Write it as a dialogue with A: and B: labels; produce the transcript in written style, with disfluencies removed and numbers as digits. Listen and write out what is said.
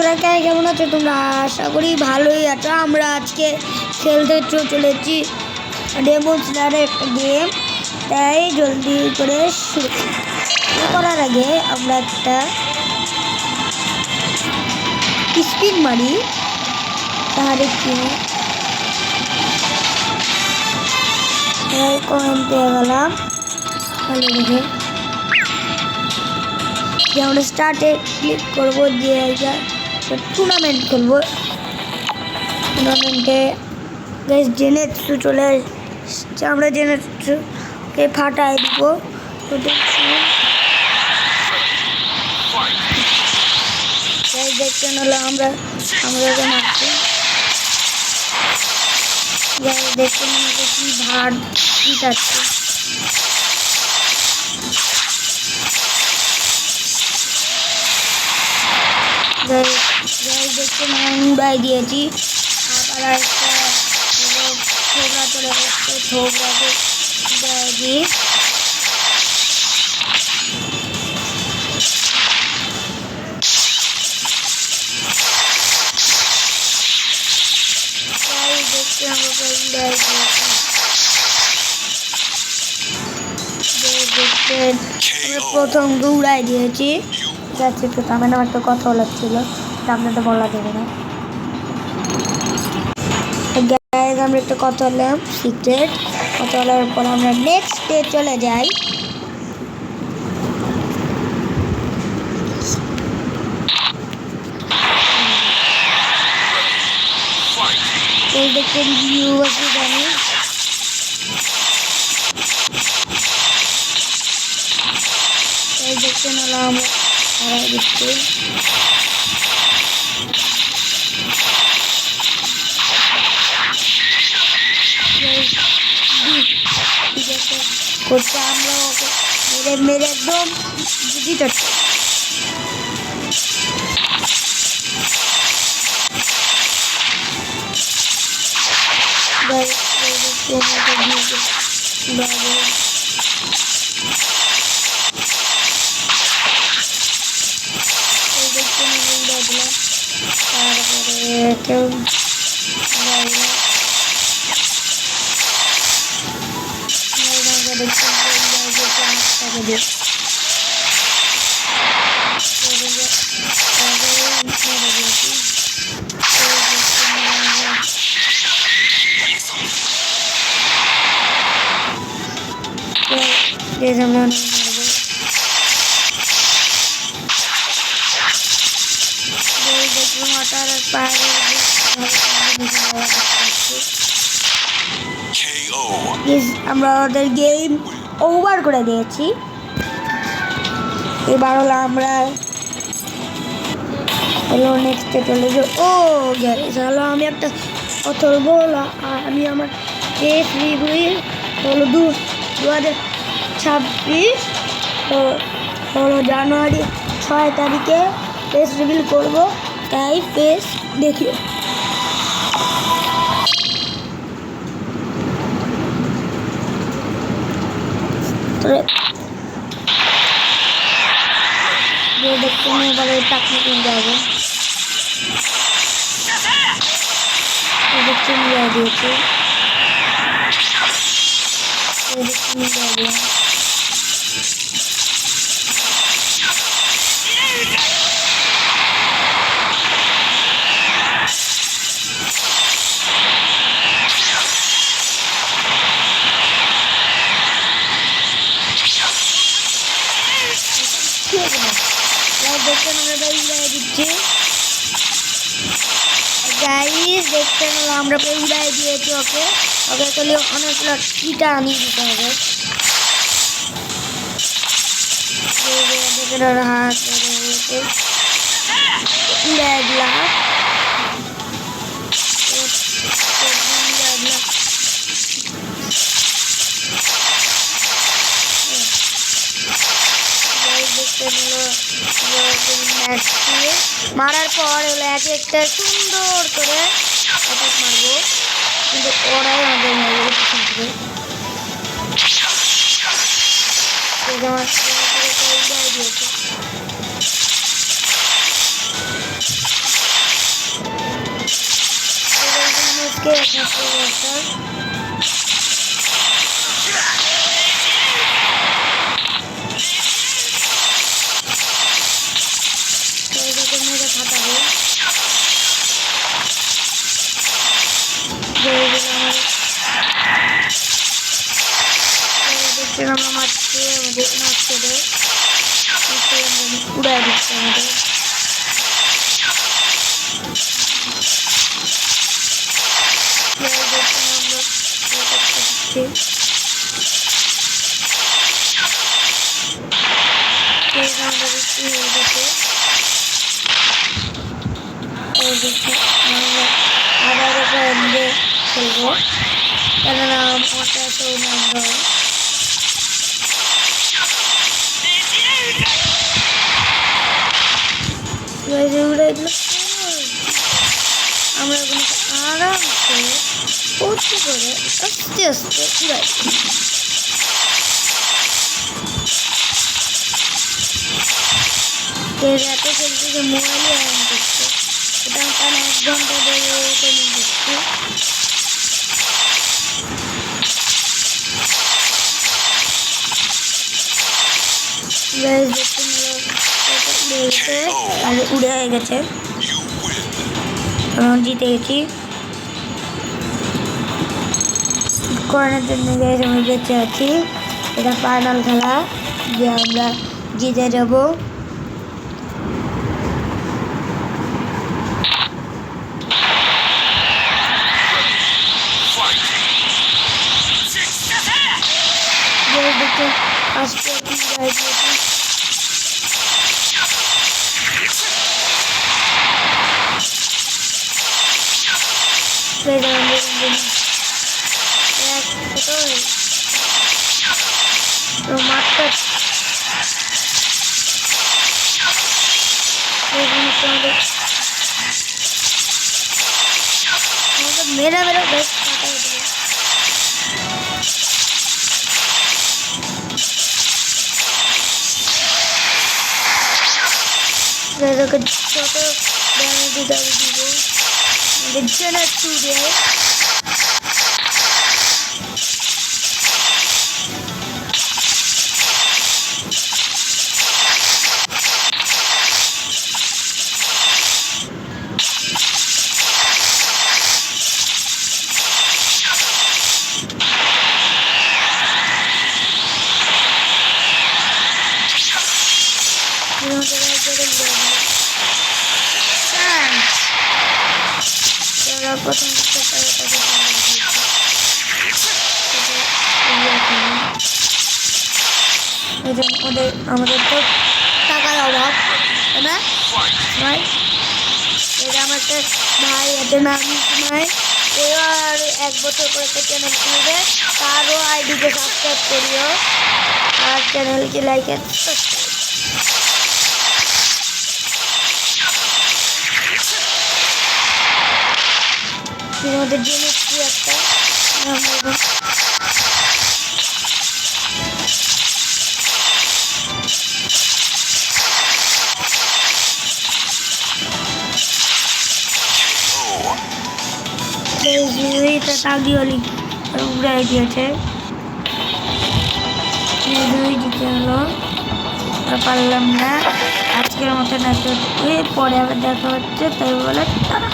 A: কেমন আছো তোমরা? আশা করি ভালোই আছো। আমরা আজকে খেলতে চলেছি ডেমন স্লেয়ারের একটা গেম, তাই জলদি করে শুরু করার আগে আমরা একটা স্পিন মারি, তাহলে কি কয়েন পেয়ে গেলাম। ভালো দেখে যে আমরা স্টার্টে ক্লিক করবো, দিয়ে টুর্নামেন্ট খেলবো। টুর্নামেন্টে জেনেটসু চলে আসছে, আমরা জেনেটসুকে ফাটাই দিব। তো দেখছেন হলো আমরা মারছি, দেখছেন আমাকে কি ভার দিচ্ছে। দেখছেন উড়াই দিয়েছি। আবার একটা ছোবরা চলে এসছে, ছোবরাকে উড়াই দিই। দেখতে আমরা উড়াই দিয়েছি। দেখছেন আমরা প্রথম উড়াই দিয়েছি। ঠিক আছে, তো আমার নাম একটা কথা বলার ছিল, আপনাদের বলা যাবে না। আমরা একটা কথা বললাম, সিক্রেট কথা বলার পর আমরা নেক্সট ডে চলে যাই। দেখছেন ভিউ আছে, জানি দেখছেন হলো আমরা হারাই দিচ্ছি। করছে আমরা ওকে মেরে একদম বুঝি যাচ্ছে। তারপরে কেউ আমরা ওদের গেম ওভার করে দিয়েছি। এবার হলো আমরা নেক্সটে চলে যাই। ও গ্যারেজ হলো আমি একটা কথা বলবো। আমি আমার পেস রিভিউ হলো 2026 হলো জানুয়ারি 6 তারিখে পেস রিভিল করবো, তাই পেস দেখিও। দেখতে এবারে টাকা কিনতে হবে। দেখতে নিয়ে দিয়েছে, দেখতে নিয়ে দিলাম। দেখছেন আমরা উড়াই দিচ্ছি। গাইস দেখছেন আমরা উড়াই দিয়েছি ওকে। খালি অনেকগুলো ইটা আনিয়ে দিতে হবে। হাত উড়াই দিলাম। মারার পর হলো এক একটা সুন্দর করে অ্যাটাক মারবো, কিন্তু ওরাই আমাদের মেরে দিয়েছে। দিকে একটা মেরে ফাটাবো। আমরা মারছি আমাদের নষ্ট উড়াই দিচ্ছে আমাদের। আবার খেলবো কেননা ওটা তো আমরা আমরা ওগুলোকে আরামসে উঁচু করে আস্তে আস্তে উড়াই। এত খেলছি যে মোবাইলে আরাম করছে, এটা কারণ 1 ঘন্টা ধরে ট্রেনিং করছি। আর উড়ে হয়ে গেছে, জিতে গেছি। করানোর জন্য আমি বেঁচে আছি। এটা ফাইনাল খেলা, যে আমরা জিতে যাব। मेरा मेरा बेस्ट যত ড্যামেজ দিতে দিব জেনারেট টু দিয়ে আমাদের তো টাকার অভাব, তাই না ভাই? এটা আমার ভাই আছে না, আমি ভাই ওই আর 1 বছর করে একটা চ্যানেল খুলবে, তারও আইডিকে সাবস্ক্রাইব করিও আর চ্যানেলকে লাইক এন্ড সাবস্ক্রাইব। তোমাদের জিনিস কি একটা তাগিওলি উড়াই দিয়েছে, জিতে হলো। পারলাম না। আজকের মতন পরে আবার দেখা হচ্ছে, তাই বলে তারা